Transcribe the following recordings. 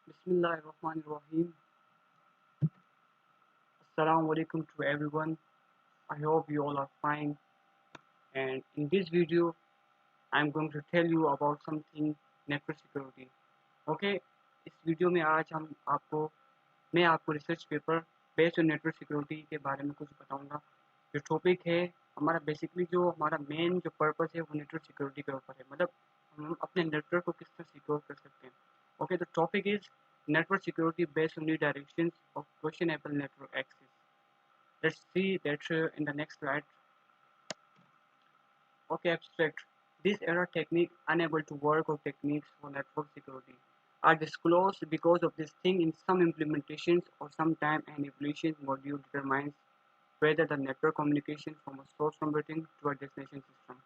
Bismillahirrahmanirrahim. Assalamu alaikum to everyone. I hope you all are fine. And in this video, I'm going to tell you about something network security. Okay, इस video में आज मैं आपको research paper based on network security के बारे में कुछ बताऊंगा। जो टॉपिक है हमारा बेसिकली जो हमारा मेन जो पर्पस है वो नेटवर्क सिक्योरिटी के ऊपर है, मतलब हम अपने नेटवर्क को किस तरह सिक्योर कर सकते हैं। Okay, the topic is network security based on redirections of questionable network access. Let's see that in the next slide. Okay, abstract. This error technique unable to work or techniques for network security are disclosed because of this thing in some implementations or sometime an evaluation module determines whether the network communication from a source computing to a destination system.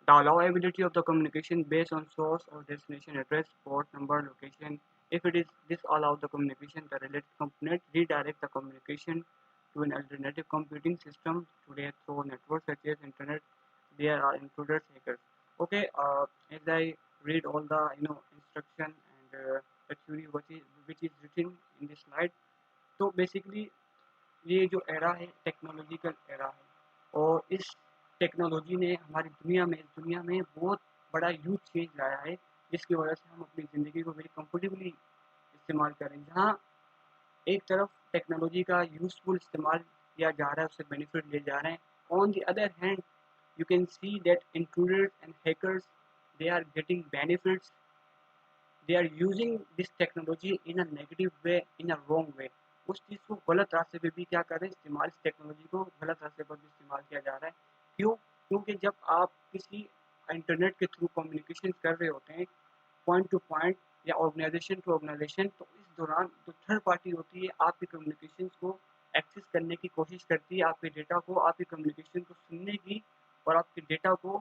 The allowability of the communication based on source or destination address, port number, location. If it is disallow the communication, the related component redirect the communication to an alternative computing system. Today, through networks such as internet, there are included hackers. Okay, as I read all the instruction and the theory which is written in this slide, तो basically ये जो era है technological era है और इस technology ने हमारी दुनिया में बहुत बड़ा ह्यूज चेंज लाया है, जिसकी वजह से हम अपनी ज़िंदगी को वेरी कंफर्टेबली इस्तेमाल करें। जहाँ एक तरफ टेक्नोलॉजी का यूजफुल इस्तेमाल किया जा रहा है, उससे बेनिफिट ले जा रहे हैं, on the other hand you can see that intruders and hackers, they are getting benefits. They are using this technology in a negative way, in a wrong way. उस चीज़ को गलत रास्ते पे भी क्या कर रहे हैं, इस्तेमाल इस टेक्नोलॉजी को गलत रास्ते पर भी इस्तेमाल किया जा रहा है। क्यों? क्योंकि जब आप किसी इंटरनेट के थ्रू कम्युनिकेशन कर रहे होते हैं पॉइंट टू पॉइंट या ऑर्गेनाइजेशन टू ऑर्गेनाइजेशन, तो इस दौरान जो थर्ड पार्टी होती है आपके कम्युनिकेशन को एक्सेस करने की कोशिश करती है, आपके डेटा को, आपके कम्युनिकेशन को सुनने की और आपके डेटा को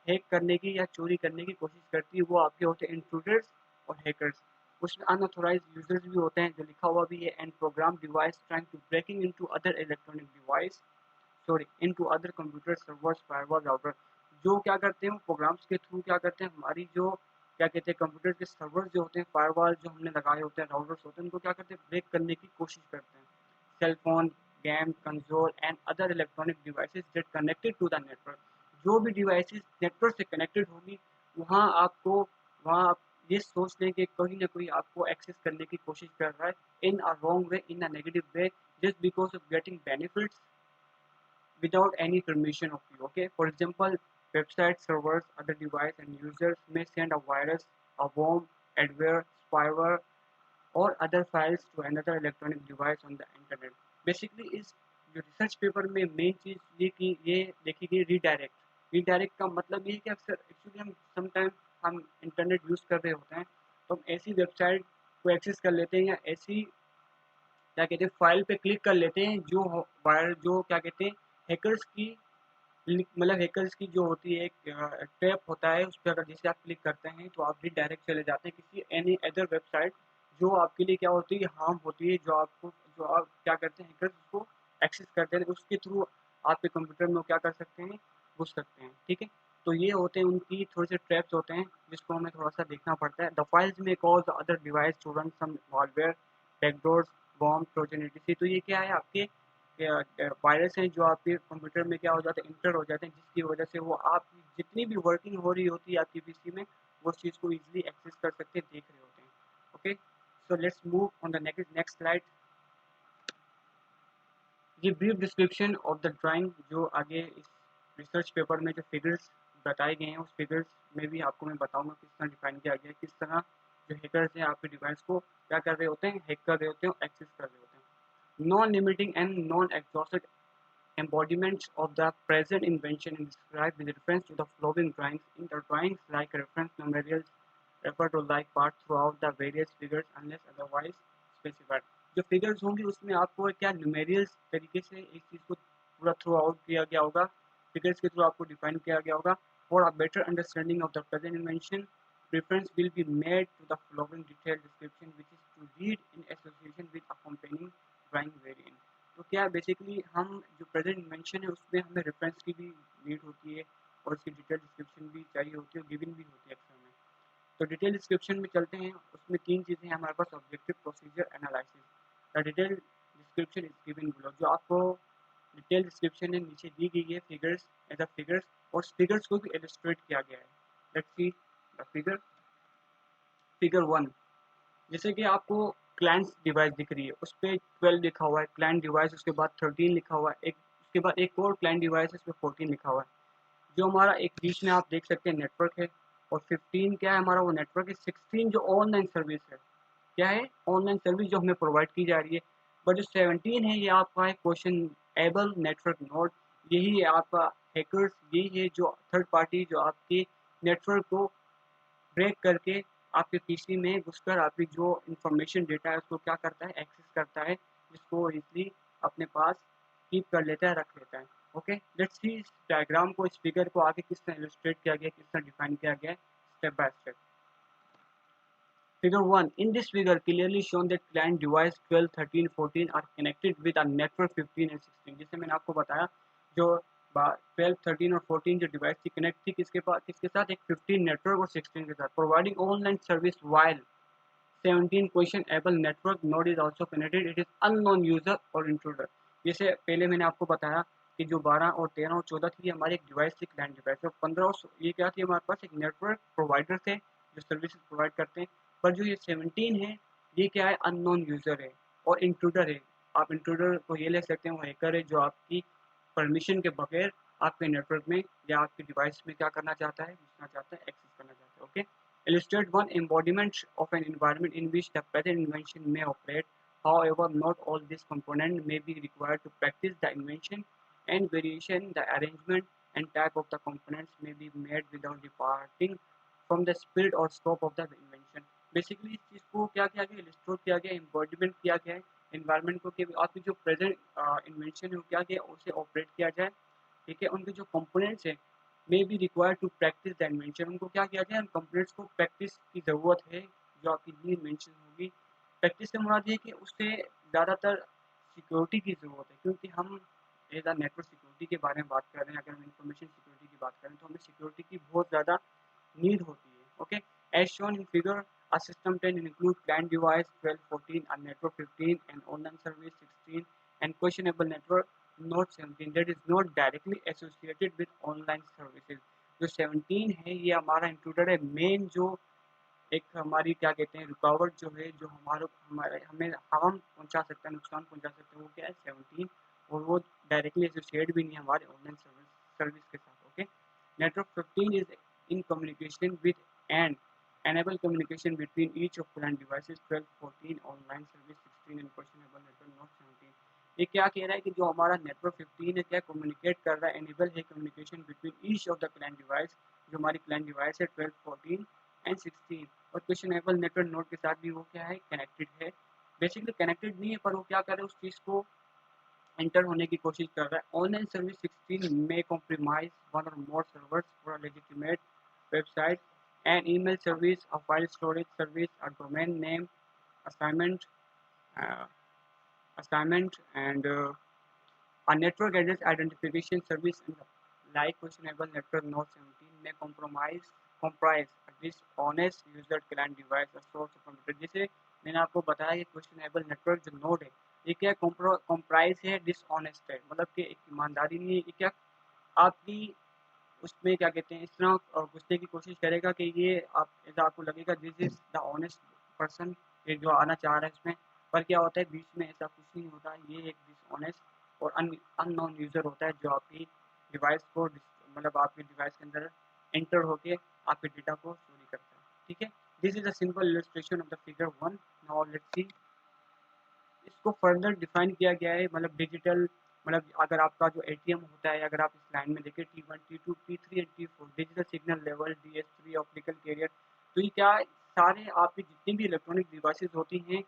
हैक करने की या चोरी करने की कोशिश करती है। वो आपके होते हैं इंट्रूडर्स और हैकर्स। उसमें अनऑथोराइज यूजर्स भी होते हैं, जो लिखा हुआ भी है, and program device trying to breaking into other electronic device, sorry into other computer servers firewall router. जो क्या करते हैं प्रोग्राम्स के थ्रू क्या करते हैं, हमारी जो क्या कहते हैं कंप्यूटर के सर्वर्स जो होते हैं, फायरवॉल जो हमने लगाए होते हैं, राउटर्स होते हैं, उनको क्या करते हैं ब्रेक करने की कोशिश करते हैं। Cell phone, game console and other electronic devices that connected to the network. जो भी डिवाइसेस नेटवर्क से कनेक्टेड होगी वहाँ आप ये सोच लें कि कोई ना कोई आपको एक्सेस करने की कोशिश कर रहा है in a wrong way, in a negative way, just because of getting benefits without any permission of you. Okay, for example, website servers, other device and users may send a virus, a worm, adware, spyware or other files to another electronic device on the internet. Basically इस जो research paper में main चीज़ ये देखी गई redirect का मतलब ये है कि अक्सर एक्चुअली हम समटाइम हम इंटरनेट यूज़ कर रहे होते हैं तो हम ऐसी वेबसाइट को एक्सेस कर लेते हैं या ऐसी क्या कहते हैं फाइल पे क्लिक कर लेते हैं जो क्या कहते हैं हैकर्स की मतलब हैकर्स की जो होती है एक टैप होता है, उस पर अगर जैसे आप क्लिक करते हैं तो आप भी डायरेक्ट चले जाते हैं किसी एनी अदर वेबसाइट जो आपके लिए क्या होती है हार्म होती है, जो आप क्या करते हैं हैकर्स उसको एक्सेस करते हैं, उसके थ्रू आपके कंप्यूटर में क्या कर सकते हैं, घुस सकते हैं। ठीक है, तो ये होते हैं उनकी थोड़े से ट्रैप्स होते हैं जिसको हमें थोड़ा सा देखना पड़ता है। द फाइल्स में cause the other device to run some malware, backdoors, bomb, Trojan etc। तो ये क्या है आपके वायरस हैं जो आपके कंप्यूटर में क्या हो जाते हैं, इंटर हो जाते हैं, जिसकी वजह से वो आपकी जितनी भी वर्किंग हो रही होती है आपकी पीसी में वो उस चीज़ को इजीली एक्सेस कर सकते हैं, देख रहे होते हैं। Okay, so let's move on the next slide. ये brief description of the drawing जो आगे इस रिसर्च पेपर में जो फिगर्स बताए गए हैं उस फिगर्स में भी आपको मैं बताऊंगा किस तरह डिफाइन किया गया है, किस तरह जो हैकर्स हैं आपके डिवाइस को क्या कर रहे होते हैं, हैक कर रहे होते हैं, एक्सेस कर रहे होते हैं। Non limiting and non exhaustive embodiments of the present invention is described with reference to the following drawings. In the drawings, like reference memorials refer to like parts throughout the various figures unless otherwise specified. जो figures होंगी उसमें आपको क्या न्यूमेरियल्स तरीके से एक चीज़ को पूरा थ्रू आउट किया गया होगा, फिगर्स के थ्रू आपको डिफाइन किया गया होगा। For a better understanding of the present invention reference will be made to the following detailed description which is to read in association with accompanying drawing variant। तो क्या बेसिकली हम जो present invention है उसमें हमें रेफरेंस की भी need होती है और उसकी डिटेल डिस्क्रिप्शन भी चाहिए होती है और गिवन भी होती है अक्सर में। तो डिटेल डिस्क्रिप्शन में चलते हैं। उसमें 3 चीज़ें हैं हमारे पास, objective, procedure, analysis. The detail description is given below. जो आपको डिटेल डिस्क्रिप्शन है नीचे दी गई है फिगर्स, एज अ फिगर्स, और फिगर्स को भी इलस्ट्रेट किया गया है। Let's see the figure. Figure 1, जैसे कि आपको क्लाइंट डिवाइस दिख रही है, उस पर 12 लिखा हुआ है क्लाइंट डिवाइस, उसके बाद 13 लिखा हुआ है, एक उसके बाद एक और क्लाइंट डिवाइस है, उस पर 14 लिखा हुआ है। जो हमारा एक बीच में आप देख सकते हैं नेटवर्क है, और 15 क्या है हमारा, वो नेटवर्क है। 16 जो ऑनलाइन सर्विस है, क्या है, ऑनलाइन सर्विस जो हमें प्रोवाइड की जा रही है। बट जो 17 है ये आपका है क्वेश्चन एबल नेटवर्क नोड। यही है आपका हैकर्स, यही है जो थर्ड पार्टी जो आपके नेटवर्क को ब्रेक करके आपके पीसी में घुसकर आपकी जो इंफॉर्मेशन डेटा है उसको क्या करता है, एक्सेस करता है, जिसको इजली अपने पास कीप कर लेता है, रख लेता है। ओके, लेट्स सी इस डायग्राम को, इस फिगर को आगे किस तरह इलस्ट्रेट किया गया, किस तरह डिफाइन किया गया है step by step. Figure 1. In this figure, clearly shown that client device 12, 13, 14 are connected with a network 15 and 16. जैसे मैंने आपको बताया, जो 12, 13 और 14 जो डिवाइस थी कनेक्ट थी किसके साथ, एक 15 नेटवर्क और 16 के साथ, providing online service while 17 question able network node is also connected, it is unknown user और इंट्रूडर। जैसे पहले मैंने आपको बताया कि जो 12 और 13 और 14 थी हमारी एक डिवाइस थी क्लाइंट डिवाइस, और 15 और ये क्या थी, हमारे पास एक नेटवर्क प्रोवाइडर थे जो सर्विसेज प्रोवाइड करते हैं। पर जो ये 17 है, ये क्या है, अननोन यूजर है और इंट्रूडर है। आप इंट्रूडर को ये ले सकते हैं, वो हैकर है जो आपकी परमिशन के बगैर आपके नेटवर्क में या आपके डिवाइस में क्या करना चाहता है, घुसना चाहता है, एक्सेस करना चाहता है। Okay, illustrate one embodiment of an environment in which the present invention may operate. However, not all these components may be required to practice the invention, and variation the arrangement and type of the components may be made without departing from the spirit or scope of the invention. Basically इस चीज़ को क्या किया गया, illustrate किया गया, embodiment किया गया है environment को, कि आपकी जो present invention है वो क्या किया, उसे operate किया जाए। ठीक है, उनके जो कंपोनेंट्स है may be required to practise the invention, उनको क्या किया जाए, उन कंपोनेंट्स को प्रैक्टिस की ज़रूरत है। जो आपकी न्यू इन्वेंशन होगी, प्रैक्टिस से मुराद ये कि उससे ज़्यादातर सिक्योरिटी की ज़रूरत है, क्योंकि हम एज अ नेटवर्क सिक्योरिटी के बारे में बात कर रहे हैं, अगर हम इंफॉर्मेशन सिक्योरिटी की बात करें तो हमें सिक्योरिटी की बहुत ज़्यादा नीड होती है। Okay, as shown in figure, a system can include client device 12, 14, a network 15, and online service 16, and questionable network note 17 that is not directly associated with online services। जो 17 है ये हमारा इंक्लूडेड है, मेन जो एक हमारी क्या कहते हैं रुकावट जो है, जो हमारे हमें हार्म पहुंचा सकता है, नुकसान पहुंचा सकता है, वो क्या है, 17, और वो डायरेक्टली एसोसिएट भी नहीं है हमारे ऑनलाइन सर्विस के साथ। Okay, network 15 is in communication with and enable communication between each of client devices 12, 14, online service 16, and questionable network node 17। ये क्या कह रहा है कि जो हमारा नेटवर्क 15 है क्या कम्युनिकेट कर रहा है, एनेबल है communication between each of the client device, जो हमारी क्लाइंट डिवाइस है 12, 14 एंड 16, और क्वेश्चनेबल नेटवर्क नोड के साथ भी वो क्या है, कनेक्टेड है। बेसिकली कनेक्टेड नहीं है, पर वो क्या कर रहा है, उस चीज़ को एंटर होने की कोशिश कर रहा है। ऑनलाइन सर्विस 16 में कॉम्प्रोमाइज वन और more servers for legitimate website and email service, a file storage service, a domain name assignment, uh, and a network address identification service, like questionable network node 17 may comprise a dishonest user client device, a source of computer। जैसे मैंने आपको बताया कि questionable network जो node है ये क्या comprise है, डिसऑनेस्ट है, मतलब कि एक ईमानदारी नहीं है, ये क्या आपकी उसमें क्या कहते हैं इस तरह घुसने की कोशिश करेगा कि ये आप ऐसा आपको लगेगा this is the honest person, ये जो आना चाह रहा है इसमें, पर क्या होता है बीच में ऐसा कुछ नहीं होता, ये एक डिसऑनेस्ट और अननोन यूज़र होता है जो आपकी डिवाइस को मतलब आपके डिवाइस के अंदर एंटर होके आपके डेटा को चोरी करता है। ठीक है, this is a simple illustration of the figure 1। Now let's see, इसको फर्दर डिफाइन किया गया है, मतलब डिजिटल, मतलब अगर आपका जो एटीएम होता है, अगर आप इस लाइन में देखें T1, T2, T3 and T4, digital signal level, DS3, optical carrier, तो ये क्या सारे आपकी जितनी भी इलेक्ट्रॉनिक डिवाइसेस होती हैं,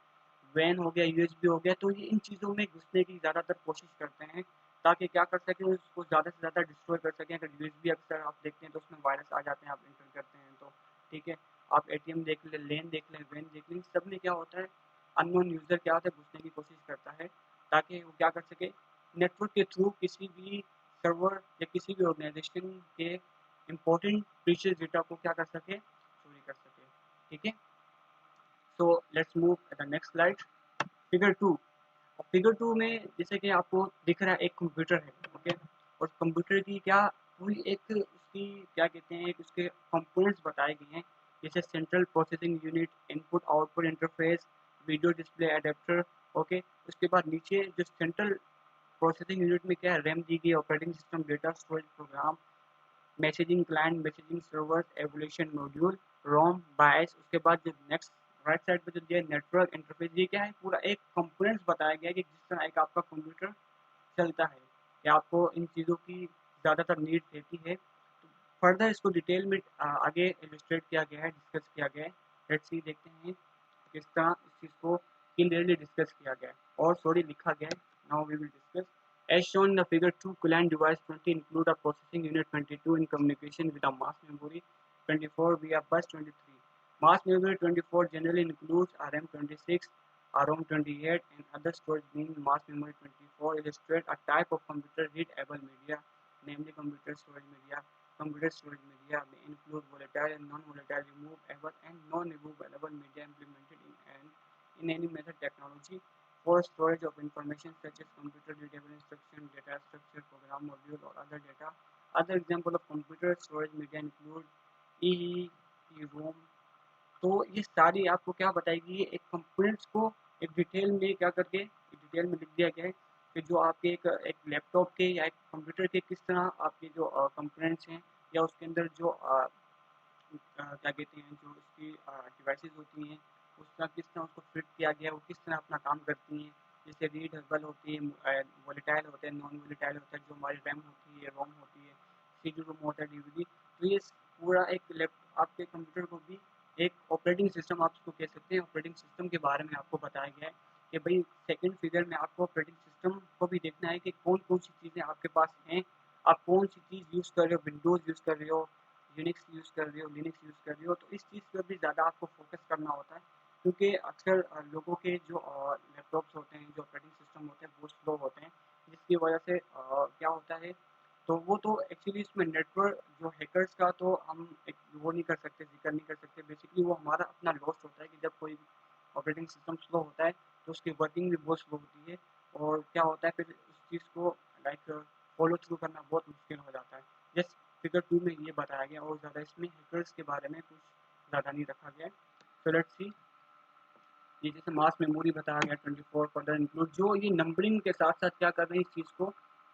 वैन हो गया, USB हो गया, तो ये इन चीज़ों में घुसने की ज़्यादातर कोशिश करते हैं ताकि क्या कर सकें, उसको ज़्यादा से ज़्यादा डिस्ट्रॉय कर सकें। अगर USB अक्सर आप देखते हैं तो उसमें वायरस आ जाते हैं, आप इंटर करते हैं तो ठीक है, आप ATM देख लें, लेन देख लें, वैन देख लें, सब में क्या होता है, अननोन यूज़र क्या होता है, घुसने की कोशिश करता है ताकि वो क्या कर सके, नेटवर्क के थ्रू किसी भी सर्वर या किसी भी ऑर्गेनाइजेशन के इम्पोर्टेंट प्रीशियस डेटा को क्या कर सके, चोरी कर सके। ठीक है। सो let's move the next slide, figure 2। Figure 2 में जैसे कि आपको दिख रहा है एक कंप्यूटर है, ओके। और कंप्यूटर की क्या पूरी एक उसकी क्या कहते हैं, एक उसके कंपोनेंट्स बताए गए हैं, जैसे central processing unit, input output interface, video display adapter, okay. उसके बाद नीचे जो सेंट्रल प्रोसेसिंग यूनिट में क्या है, रैम दी गई, operating system, data storage program, messaging client, messaging server, evolution module, ROM, BIOS. उसके बाद जो नेक्स्ट राइट साइड पे जो दिया नेटवर्क इंटरफेस, ये क्या है, पूरा एक कंपोनेंट्स बताया गया है कि जिस तरह एक आपका कंप्यूटर चलता है, कि आपको इन चीज़ों की ज़्यादातर नीड रहती है। तो फर्दर इसको डिटेल में आगे इलस्ट्रेट किया गया है, डिस्कस किया गया है। लेट्स सी, देखते हैं किस तरह इस चीज़ को क्लियरली डिस्कस किया गया है और सॉरी लिखा गया है। Now we will discuss as shown in the figure 2, client device 20 include a processing unit 22 in communication with a mass memory 24 via bus 23. Mass memory 24 generally includes a RAM 26, a ROM 28, and other storage being mass memory 24 illustrate a type of computer readable media, namely computer storage media. Computer storage media may include volatile and non-volatile, removable and non-removable media implemented in any method technology for storage of information such as computer readable instruction, data structure, program module, or other data. Other example of computer storage media include EEPROM। तो ये सारी आपको क्या बताएगी, एक components को एक detail में क्या करके डिटेल में लिख दिया गया है कि जो आपके एक लैपटॉप के या एक कंप्यूटर के किस तरह आपके जो कंपोनेंट्स हैं, या उसके अंदर जो क्या कहते हैं, जो उसकी डिवाइसेस होती हैं, उसका किस तरह उसको फिट किया गया है, वो किस तरह अपना काम करती हैं। जैसे रीडेबल होती है, वोलेटाइल होते हैं, नॉन वोलेटाइल होता है, जो हमारी रैम होती है, रोम होती है, सी डी रोम होता है, डीवीडी। तो ये पूरा एक लैप आपके कंप्यूटर को भी एक ऑपरेटिंग सिस्टम आप उसको कह सकते हैं, ऑपरेटिंग सिस्टम के बारे में आपको बताया गया है कि भाई सेकंड फिगर में आपको ऑपरेटिंग सिस्टम को भी देखना है कि कौन कौन सी चीज़ें आपके पास हैं, आप कौन सी चीज़ यूज़ कर रहे हो, विंडोज़ यूज़ कर रहे हो, यूनिक्स यूज़ कर रहे हो, लिनक्स यूज़ कर रहे हो। तो इस चीज़ पर भी ज़्यादा आपको फोकस करना होता है, क्योंकि अक्सर लोगों के जो लैपटॉप्स होते हैं, जो ऑपरेटिंग सिस्टम होते हैं, वो स्लो होते हैं, जिसकी वजह से क्या होता है, तो वो तो एक्चुअली इसमें नेटवर्क जो हैकर्स का तो हम एक वो नहीं कर सकते, जिक्र नहीं कर सकते। बेसिकली वो हमारा अपना लॉस होता है कि जब कोई ऑपरेटिंग सिस्टम स्लो होता है तो उसकी वर्किंग भी बहुत स्लो होती है, और क्या होता है फिर उस चीज़ को लाइक फॉलो थ्रू करना बहुत मुश्किल हो जाता है। जस्ट फिगर 2 में ये बताया गया, और ज़्यादा इसमें हैकर्स के बारे में कुछ ज़्यादा नहीं रखा गया है। सो लेट्स सी, ये जैसे मास मेमोरी बताया गया 24 फर्दर इंक्लूड, जो ये नंबरिंग के साथ साथ क्या कर रहे हैं, इस चीज़ को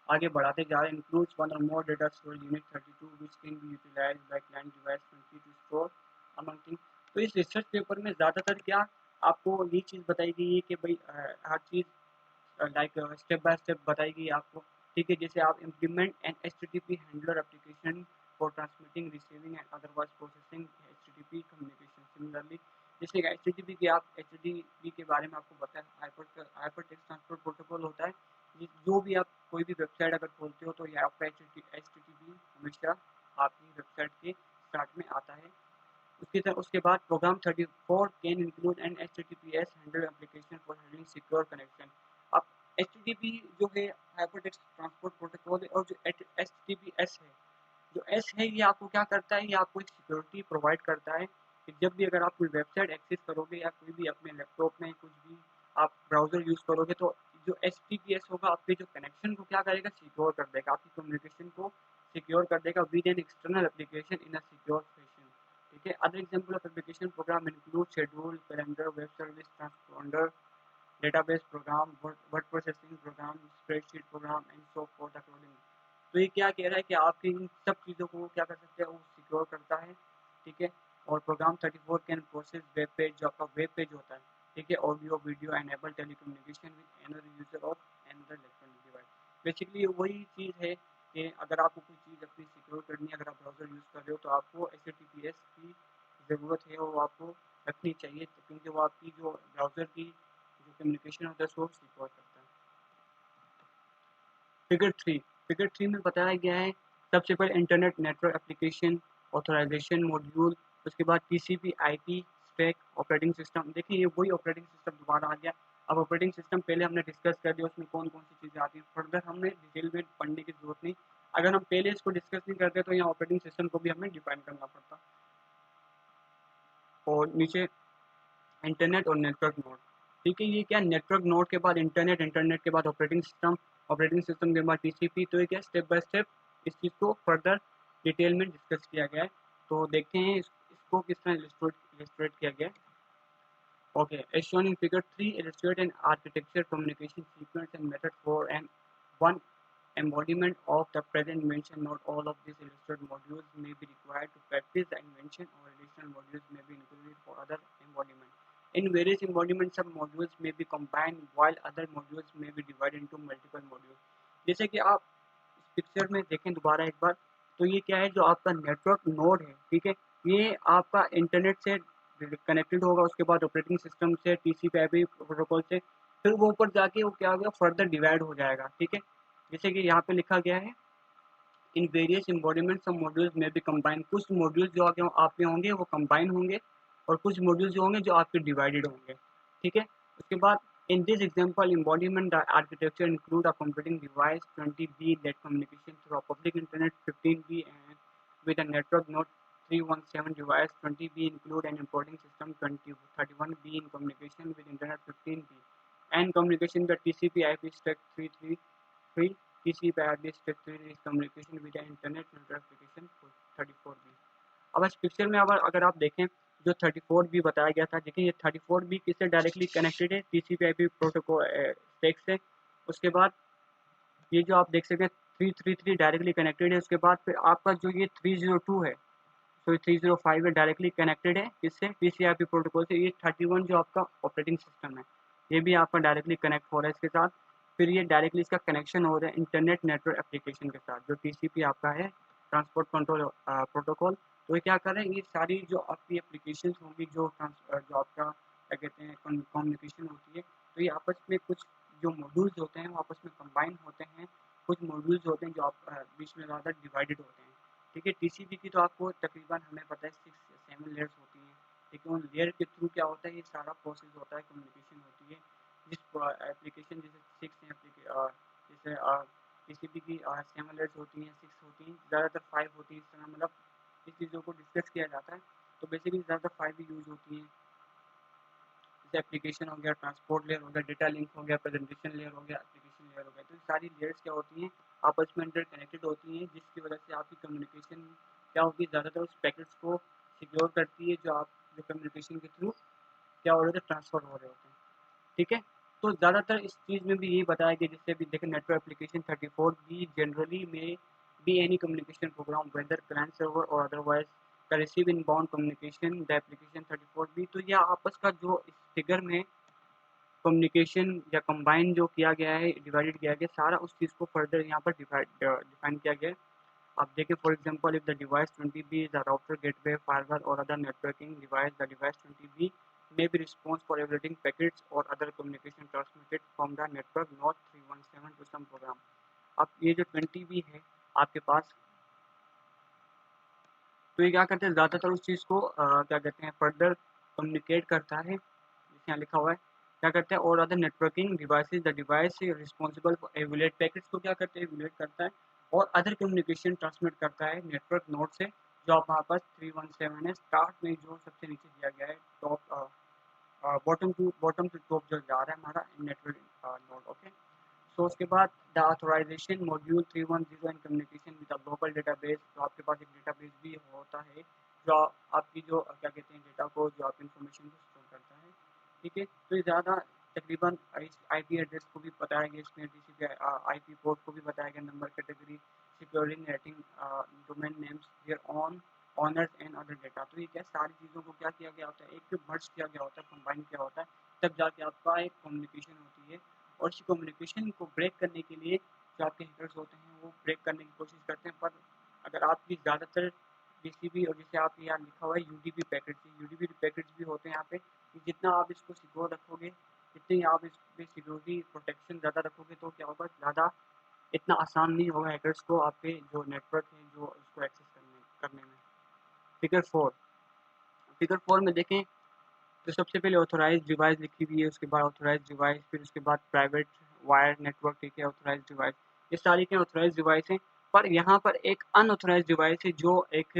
आगे बढ़ाते जा रहे हैं। इंक्लूड्स वन और more data storage unit 32 which can be utilised by client device 20 to store among thing. तो इस रिसर्च पेपर में ज़्यादातर क्या आपको ये चीज़ बताई गई है कि भाई हर चीज़ लाइक स्टेप बाय स्टेप बताएगी आपको, ठीक है। जैसे आप implement an HTTP handler application for transmitting, receiving and otherwise processing HTTP communication. Similarly जैसे HTTP के आप HTTP के बारे में आपको बताया, हाइपर टेक्स्ट ट्रांसपोर्ट प्रोटोकॉल होता है। जो भी आप कोई भी वेबसाइट अगर खोलते हो तो ये आपका HTTP हमेशा आपकी वेबसाइट के स्टार्ट में आता है। उसके बाद program 34 can include an HTTPS handle application for handling secure connection. अब HTTP जो है हाइपरटेक्स्ट ट्रांसपोर्ट प्रोटोकॉल है, और जो HTTPS है, जो एस है, ये आपको क्या करता है, ये आपको एक सिक्योरिटी प्रोवाइड करता है कि जब भी अगर आप कोई वेबसाइट एक्सेस करोगे या कोई भी अपने लैपटॉप में कुछ भी आप ब्राउज़र यूज़ करोगे, तो जो HTTPS होगा आपके जो कनेक्शन को क्या करेगा, सिक्योर कर देगा, आपकी कम्युनिकेशन को सिक्योर कर देगा with an external application in a secure fashion, ठीक है। Other example of application program include schedule, calendar, web service, transponder, database program, word processing program, spreadsheet program and so forth according. तो ये क्या कह रहा है कि आपकी इन सब चीज़ों को क्या कर सकते हैं, वो सिक्योर करता है, ठीक है। और program 34 can process web page, जो आपका वेब पेज होता है, ठीक है, audio video enable telecommunication with another user of another electronic device. Basically वही चीज़ है कि अगर आपको कोई चीज़ अपनी सिक्योर करनी है, अगर आप ब्राउज़र यूज़ कर रहे हो, तो आपको HTTPS की ज़रूरत है, वो आपको रखनी चाहिए, क्योंकि वो आपकी जो ब्राउज़र की जो कम्युनिकेशन होता है उसको सिक्योर करता है। फिगर 3 में बताया गया है सबसे पहले internet network application authorization module, उसके बाद TCP IP stack operating system. देखिए ये वही ऑपरेटिंग सिस्टम दोबारा आ गया। अब ऑपरेटिंग सिस्टम पहले हमने डिस्कस कर दिया, उसमें कौन कौन सी चीज़ें आती हैं, फर्दर हमें डिटेल में पढ़ने की जरूरत नहीं। अगर हम पहले इसको डिस्कस नहीं करते तो यहाँ ऑपरेटिंग सिस्टम को भी हमें डिफाइन करना पड़ता। और नीचे इंटरनेट और नेटवर्क नोड। ठीक है, ये क्या नेटवर्क नोड के बाद इंटरनेट, इंटरनेट के बाद ऑपरेटिंग सिस्टम के बाद टीसीपी। तो ये क्या स्टेप बाय स्टेप इस चीज़ को फर्दर डिटेल में डिस्कस किया गया है। तो देखते हैं इसको किस तरह इलस्ट्रेट किया गया है। Okay, as shown in figure 3, illustrate an architecture, communication sequence and method for an one embodiment of the present invention. Not all of these illustrated modules may be required to practice the invention, or additional modules may be included for other embodiment. In various embodiments, some modules may be combined while other modules may be divided into multiple modules. जैसे कि आप इस picture में देखें दोबारा एक बार, तो ये क्या है, जो आपका नेटवर्क नोड है, ठीक है, ये आपका इंटरनेट से कनेक्टेड होगा, उसके बाद ऑपरेटिंग सिस्टम से, टीसीपी/आईपी प्रोटोकॉल से, फिर वो ऊपर जाके वो क्या होगा, फर्दर डिवाइड हो जाएगा। ठीक है, जैसे कि यहाँ पे लिखा गया है, in various embodiment some modules में भी कंबाइन। कुछ मॉड्यूल्स जो आगे आपके होंगे वो कंबाइन होंगे, और कुछ मॉड्यूल्स जो होंगे जो आपके डिवाइडेड होंगे। ठीक है, उसके बाद in this example embodiment the architecture include a computing device 20B that communication through a public internet 15B and with a network node 317 device 20B include an importing system 31B in communication with internet 15B and communication with TCP/IP stack 333 TCP/IP stack 3 is communication with the internet network application 34B। अब इस picture में अगर आप देखें, जो 34B बताया गया था, देखिए ये 34B किससे डायरेक्टली कनेक्टेड है, TCP/IP प्रोटोकॉल स्टैक से। उसके बाद ये जो आप देख सकते हैं 333 डायरेक्टली कनेक्टेड है। उसके बाद फिर आपका जो ये 302 है, तो 305 है, डायरेक्टली कनेक्टेड है किससे, TCP/IP प्रोटोकॉल से। ये 31 जो आपका ऑपरेटिंग सिस्टम है, ये भी आपका डायरेक्टली कनेक्ट हो रहा है इसके साथ। फिर ये डायरेक्टली इसका कनेक्शन हो रहा है इंटरनेट नेटवर्क एप्लीकेशन के साथ, जो TCP आपका है, ट्रांसपोर्ट कंट्रोल प्रोटोकॉल। तो ये क्या कर रहे हैं, ये सारी जो आपकी एप्लीकेशन होंगी, जो आपका क्या कहते हैं कम्युनिकेशन होती है, तो ये आपस में कुछ जो मॉड्यूल्स होते हैं वो आपस में कंबाइन होते हैं। कुछ मॉड्यूल्स होते हैं जो आप बीच में ज़्यादा डिवाइडेड होते हैं। ठीक है, टीसीपी की तो आपको तकरीबन हमें पता है 6-7 लेयर्स होती हैं। ठीक है, उन लेयर के थ्रू क्या होता है, ये सारा प्रोसेस होता है, कम्युनिकेशन होती है। जिस एप्लीकेशन जैसे 6 जैसे टीसीपी की 7 लेयर्स होती हैं, 6 होती हैं, ज़्यादातर 5 होती है। इस तरह मतलब इस चीज़ों को डिस्कस किया जाता है, तो बेसिकली ज़्यादातर 5 ही यूज़ होती हैं। जैसे एप्लीकेशन हो गया, ट्रांसपोर्ट लेयर हो गया, डेटा लिंक हो गया, प्रेजेंटेशन लेयर हो गया, एप्लीकेशन लेयर हो गया। तो सारी लेयर्स क्या होती हैं, आपस में इंटर कनेक्टेड होती हैं, जिसकी वजह से आपकी कम्युनिकेशन क्या होती है, ज़्यादातर उस पैकेट्स को सिक्योर करती है, जो कम्युनिकेशन के थ्रू क्या हो रहे थे, ट्रांसफ़र हो रहे होते हैं। ठीक है, तो ज़्यादातर इस चीज़ में भी यही बताया गया, जिससे भी देखें network application 34B generally may be any communication program whether client server or otherwise का receive inbound communication the application 34B। तो यह आपस का जो इस फिगर में कम्युनिकेशन या कंबाइन जो किया गया है, डिवाइडेड किया गया, सारा उस चीज़ को फर्दर यहाँ पर डिफाइन किया गया है। आप देखिए, for example if the device 20B is a router, gateway, firewall or other networking device, the device 20B may be responsible for evaluating packets or other communication transmitted from the network node 317 to some program। अब ये जो 20B है आपके पास, तो ये क्या करते हैं, ज़्यादातर उस चीज़ को क्या कहते हैं, फर्दर कम्युनिकेट करता है, जैसे यहाँ लिखा हुआ है, क्या करता है, और other networking devices, the device responsible for evaluate packets को क्या करते हैं, एवुलेट करता है, और अदर कम्युनिकेशन ट्रांसमिट करता है नेटवर्क नोड से, जो आप हमारे पास 317 है। स्टार्ट में जो सबसे नीचे दिया गया है, टॉप बॉटम टू टॉप जो जा रहा है हमारा नेटवर्क नोड। ओके, सो उसके बाद the authorization module 310 in communication with a global database. तो आपके पास एक डेटाबेस भी होता है, जो आपकी जो क्या कहते हैं डेटा को, जो आप इंफॉर्मेशन को स्टोर करता है। ठीक है, तो ये ज़्यादा तकरीबन आईपी एड्रेस को भी बताया गया इसमें, टीसीपी आईपी पोर्ट को भी बताया गया, number category, securing rating, domain names, their on owners and other data. तो ये क्या सारी चीज़ों को क्या किया गया होता है, एक मर्ज किया गया होता है, कंबाइन किया होता है, तब जाके आपका एक कम्युनिकेशन होती है। और इस कम्युनिकेशन को ब्रेक करने के लिए जो आपके हैकर्स होते हैं वो ब्रेक करने की कोशिश करते हैं। पर अगर आपकी ज़्यादातर टीसीपी, और जैसे आप यहाँ लिखा हुआ है यूडीपी पैकेट्स भी होते हैं यहाँ पे, कि जितना आप इसको सिक्योर रखोगे, जितनी आप इस पर सिक्योरिटी प्रोटेक्शन ज़्यादा रखोगे, तो क्या होगा, ज़्यादा इतना आसान नहीं होगा हैकर्स को आपके जो नेटवर्क है जो उसको एक्सेस करने में। फिगर 4 में देखें, तो सबसे पहले ऑथोराइज डिवाइस लिखी हुई है, उसके बाद ऑथोराइज डिवाइस, फिर उसके बाद प्राइवेट वायर नेटवर्क, ठीक है, ऑथोराइज डिवाइस, ये सारी क्या ऑथोराइज डिवाइस हैं। पर यहाँ पर एक अनऑथोराइज डिवाइस है, जो एक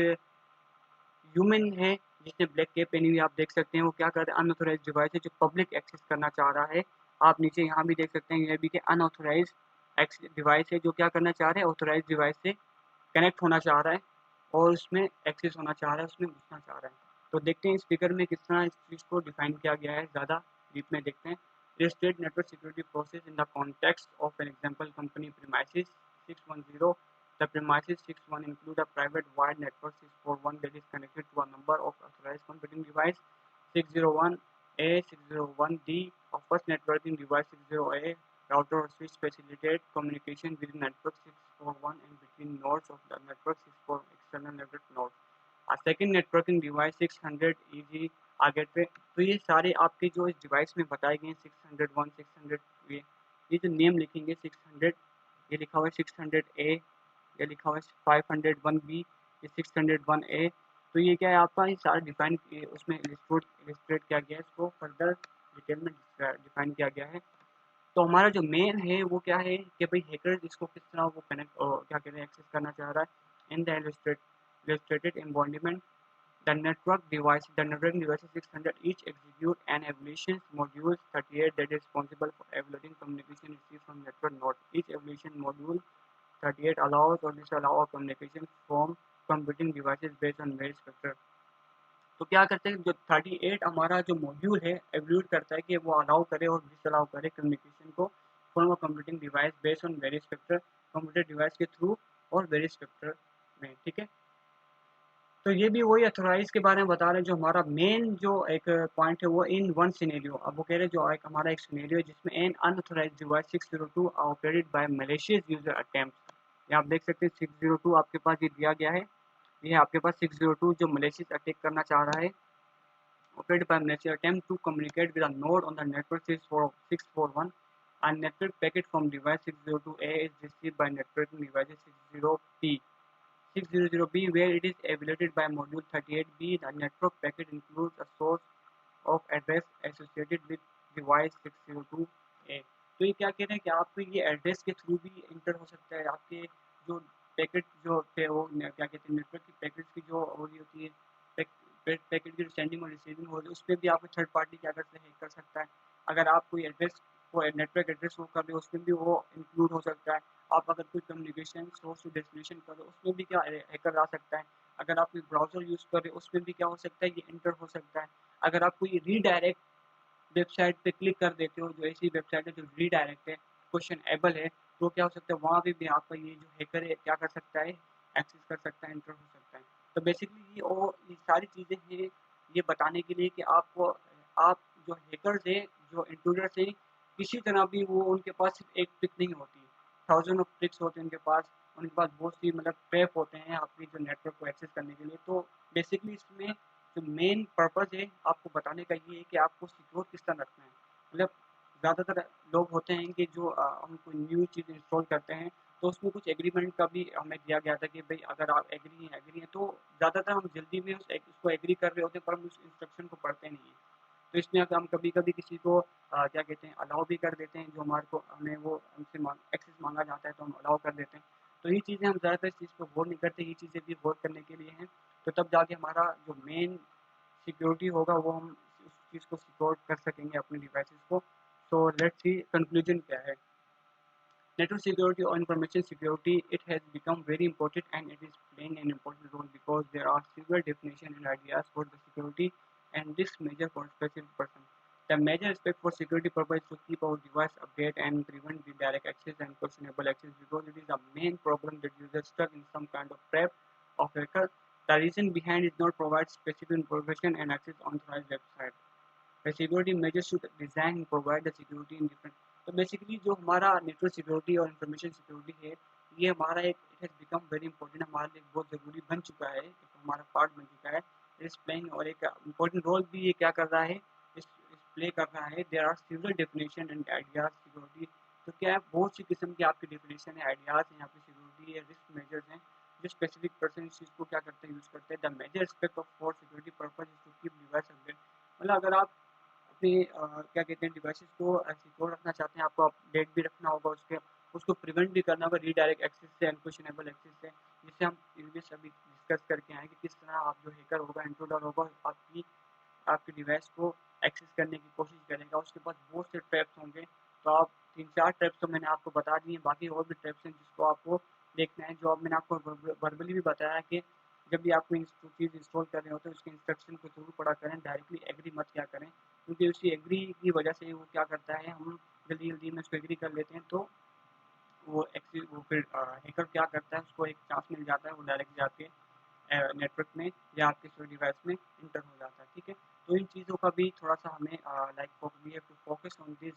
ह्यूमन है जिसने ब्लैक कैप पहनी हुई आप देख सकते हैं वो क्या कर रहा है, अनऑथोराइज डिवाइस है जो पब्लिक एक्सेस करना चाह रहा है। आप नीचे यहाँ भी देख सकते हैं ये भी कि अनऑथोराइज डिवाइस है जो क्या करना चाह रहा है, ऑथोराइज डिवाइस से कनेक्ट होना चाह रहा है और उसमें एक्सेस होना चाह रहा है, उसमें घुसना चाह रहा है। तो देखते हैं इस फिगर में किस तरह इस चीज़ को डिफाइन किया गया है, ज़्यादा डीप में देखते हैं। Illustrate network security process in the context of an example company premises 610. The premises 61 include a private wired network 641 that is connected to a number of authorized computing devices 601A, 601D. A first networking device 60A router or switch facilitate communication within network 641 and between nodes of the network 64 external network nodes. A second networking device 600 EG uh gateway। तो ये सारे आपके जो इस device में बताए गए हैं 601, 600 ये जो नेम लिखेंगे 600, ये लिखा हुआ है 600A, ये लिखा हुआ है 501B, ये 601A। तो ये क्या है आपका, ये सारा डिफाइन उसमें इलिस्ट्रेट किया गया है, इसको फर्दर डिटेल में डिफाइन किया गया है। तो हमारा जो मेन है वो क्या है कि भाई हैकर इसको किस तरह वो कनेक्ट क्या कहते हैं एक्सेस करना चाह रहा है। In the illustrated embodiment the networking devices 600 each execute an evaluation module 38 that is responsible for evaluating communication received from network node. Each evaluation module 38 allows or disallow communication from computing devices based on various factors. तो क्या करते हैं जो 38 हमारा जो module है evaluate करता है कि वो अलाउ करे और डिसअलाउ करे कम्युनिकेशन को from a computing device based on various factor computer device के थ्रू और वेरियस फैक्टर में, ठीक है। तो ये भी वही अथोराइज के बारे में बता रहे हैं जो हमारा मेन जो एक पॉइंट है वो इन वन सिनेरियो। अब वो कह रहे हैं जो एक हमारा एक सिनेरियो है जिसमें an unauthorize device 602 operated by malicious user attempt. ये आप देख सकते हैं 602 आपके पास ये दिया गया है, ये आपके पास 602 जो मैलिशियस अटैक करना चाह रहा है operated by malicious attempt to communicate with a node on the network 641. A network packet from device 602A is received by networking device 60P. 600B where it is evaluated by module 38B. The network packet includes a source of address associated with device 602A. तो ये क्या कह रहे हैं कि आपको ये address के थ्रू भी इंटर हो सकता है, आपके जो पैकेट जो थे वो क्या कहते हैं नेटवर्क की पैकेट्स की जो हो रही होती है पैकेट की सेंडिंग और रिसीविंग हो रही है उस पर भी आपको थर्ड पार्टी क्या करते हैं कर सकता है। अगर आप कोई एड्रेस वो नेटवर्क एड्रेस वो कर रहे हो उसमें भी वो इंक्लूड हो सकता है। आप अगर कोई कम्युनिकेशन सोर्स टू डेस्टिनेशन कर रहे हो उसमें भी क्या हैकर आ सकता है। अगर आप कोई ब्राउजर यूज़ कर रहे हो उसमें भी क्या हो सकता है ये इंटर हो सकता है। अगर आप कोई रीडायरेक्ट वेबसाइट पे क्लिक कर देते हो जो ऐसी वेबसाइट है जो रीडायरेक्ट है क्वेश्चन एबल है तो क्या हो सकता है वहाँ पे भी आपका ये जो हैकर है क्या कर सकता है एक्सेस कर सकता है, इंटर हो सकता है। तो बेसिकली ये सारी चीज़ें हैं ये बताने के लिए कि आपको आप जो हैकर्स है जो इंट्रूडर्स हैं किसी तरह भी वो उनके पास सिर्फ एक ट्रिक नहीं होती, थाउजेंड ऑफ ट्रिक्स होते हैं उनके पास बहुत सी मतलब ट्रैप होते हैं आपकी जो नेटवर्क को एक्सेस करने के लिए। तो बेसिकली इसमें जो मेन पर्पज़ है आपको बताने का ये है कि आपको सिक्योर किस तरह रखना है। मतलब ज़्यादातर लोग होते हैं कि जो हम कोई न्यू चीज़ इंस्टॉल करते हैं तो उसमें कुछ एग्रीमेंट का भी हमें दिया गया था कि भाई अगर आप एग्री हैं तो ज़्यादातर हम जल्दी में उसको एग्री कर रहे होते हैं पर हम उस इंस्ट्रक्शन को पढ़ते नहीं हैं। तो इसमें अगर हम कभी-कभी किसी को क्या कहते हैं अलाउ भी कर देते हैं जो हमारे को हमें वो हमसे एक्सेस मांगा जाता है तो हम अलाउ कर देते हैं। तो ये चीज़ें हम ज़्यादातर इस चीज़ को गौर नहीं करते, ये चीज़ें भी गौर करने के लिए हैं। तो तब जाके हमारा जो मेन सिक्योरिटी होगा वो हम उस चीज़ को सिक्योर कर सकेंगे अपने डिवाइसेस को। सो लेट्स सी कंक्लूजन क्या है। Network security or information security, it has become very important and it is playing an important role because there are several definitions and ideas for the security and this measure for specific person. The major aspect for security purpose is to keep our device update and prevent the direct access and questionable access because it is a main problem that users stuck in some kind of trap of hacker. The reason behind is not provide specific information and access on authorized website. The security measures should design and provide the security in different। तो basically जो हमारा network security और information security है ये हमारा एक it has become very important, हमारे लिए बहुत ज़रूरी बन चुका है, एक हमारा पार्ट बन चुका है इस प्लेइंग और एक इम्पोर्टेंट रोल भी ये क्या कर रहा है इस प्ले कर रहा है। There are civil definition and ideas security. तो क्या है बहुत सी किस्म की आपकी डेफिनेशन है, आइडियाज़ हैं यहाँ पे सिक्योरिटी है, रिस्क मेजर्स हैं जो स्पेसिफिक पर्सन इस चीज़ को क्या करते हैं यूज़ करते हैं। The major aspect of for security purpose is to keep device update. मतलब अगर आप अपने क्या कहते हैं डिवाइसेस को सिक्योर रखना चाहते हैं आपको अपडेट भी रखना होगा उसको प्रिवेंट भी करना होगा रीडायरेक्ट एक्सेस से अनक्वेश्चनेबल एक्सेस से जिससे हम प्रीवियस अभी डिस्कस करके आए कि किस तरह आप जो हैकर होगा, इंट्रूडर होगा, आपकी डिवाइस को एक्सेस करने की कोशिश करेगा। उसके पास बहुत से ट्रैप्स होंगे, तो आप 3-4 ट्रैप्स तो मैंने आपको बता दिए, बाकी और भी ट्रैप्स हैं जिसको आपको देखना है। जो अब मैंने आपको वर्बली भी बताया कि जब भी आप कोई चीज़ इंस्टॉल कर रहे हो तो उसके इंस्ट्रक्शन को जरूर पढ़ा करें, डायरेक्टली एग्री मत क्या करें, क्योंकि उसी एग्री की वजह से वो क्या करता है, हम जल्दी जल्दी में उसको एग्री कर लेते हैं, तो वो फिर हैकर क्या करता है, उसको एक चांस मिल जाता है, वो डायरेक्ट जाके नेटवर्क में या आपके स्विच डिवाइस में इंटर हो जाता है। ठीक है, तो इन चीज़ों का भी थोड़ा सा हमें like we have to focus on this.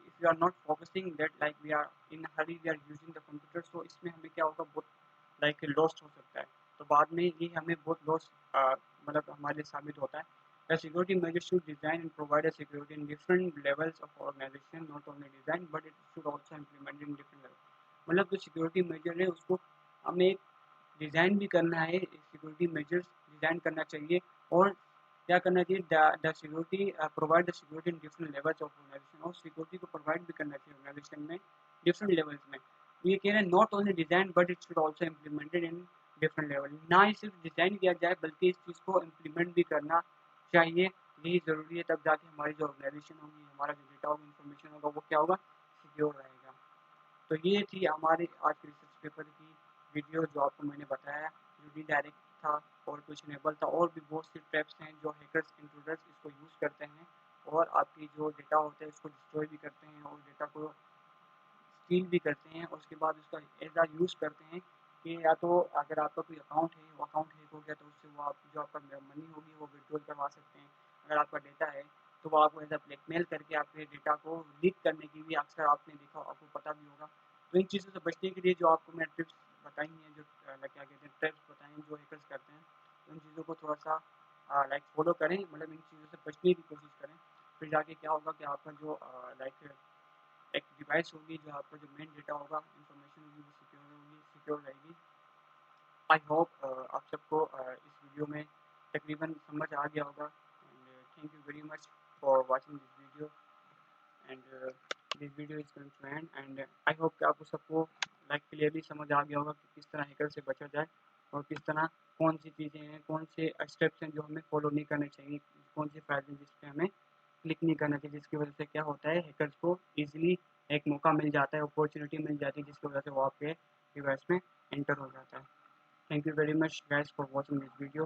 If you are not focusing that, like we are in hurry, we are using the computer, so इसमें हमें क्या होगा, बहुत लाइक लॉस्ट हो सकता है। तो बाद में ये हमें बहुत लॉस मतलब हमारे लिए साबित होता है। The security measures should design and provide a security in different levels of organization, not only design but it should also implement in different levels. मतलब जो सिक्योरिटी मेजर है उसको हमें डिज़ाइन भी करना है, सिक्योरिटी मेजर्स डिज़ाइन करना चाहिए, और क्या करना चाहिए, the security provide the security in different levels of organisation, और सिक्योरिटी को प्रोवाइड भी करना चाहिए ऑर्गेनाइजेशन में डिफरेंट लेवल्स में। ये कह रहे हैं not only design but it should also implemented in different level. ना ही सिर्फ डिज़ाइन किया जाए बल्कि इस चीज़ को इम्प्लीमेंट भी करना चाहिए, यही ज़रूरी है, तब जाके हमारी जो ऑर्गेनाइजेशन होगी, हमारा जो डेटा होगा, इन्फॉर्मेशन होगा, वो क्या होगा, सिक्योर रहेगा। तो ये थी हमारी आज की रिसर्च पेपर की वीडियो, जो आपको मैंने बताया, जो भी डायरेक्ट था और कुछ इनेबल था, और भी बहुत सी ट्रैप्स हैं जो हैकर्स इंट्रूडर्स इसको यूज़ करते हैं और आपकी जो डेटा होता है इसको डिस्ट्रॉय भी करते हैं और डेटा को स्टील भी करते हैं, और उसके बाद उसका ऐसा यूज़ करते हैं कि या तो अगर आपका कोई अकाउंट है, वो अकाउंट हैक हो गया तो उससे वो आप जो आपका मनी होगी वो विड्रॉल करवा सकते हैं। अगर आपका डेटा है तो वो आपको ऐसा ब्लैकमेल करके आपके डेटा को लीक करने की भी अक्सर आपने देखा, आपको पता भी होगा। तो इन चीज़ों से बचने के लिए जो आपको मैं टिप्स बताई हैं, जो क्या कहते हैं ट्रिप्स बताई हैं जो हैकर्स करते हैं, तो इन चीज़ों को थोड़ा सा लाइक फॉलो करें, मतलब इन चीज़ों से बचने की कोशिश करें। फिर जाके क्या होगा कि आपका जो लाइक एक डिवाइस होगी, जो आपका जो मेन डेटा होगा, इंफॉर्मेशन होगी, वो होगी, सिक्योर रहेगी। आई होप आप सबको इस वीडियो में तकरीबन समझ आ गया होगा, and thank you very much for watching this video, and this video is coming to end, and I hope कि आपको सबको लाइक क्लियरली समझ आ गया होगा कि किस तरह हैकर से बचा जाए, और किस तरह कौन सी चीज़ें हैं, कौन से स्टेप्स हैं जो हमें फॉलो नहीं करने चाहिए, कौन से फायदे जिस पे हमें क्लिक नहीं करना चाहिए, जिसकी वजह से क्या होता है, हैकर्स को ईजिली एक मौका मिल जाता है, अपॉर्चुनिटी मिल जाती है, जिसकी वजह से वो आपके डिवाइस में एंटर हो जाता है। Thank you very much guys for watching this video.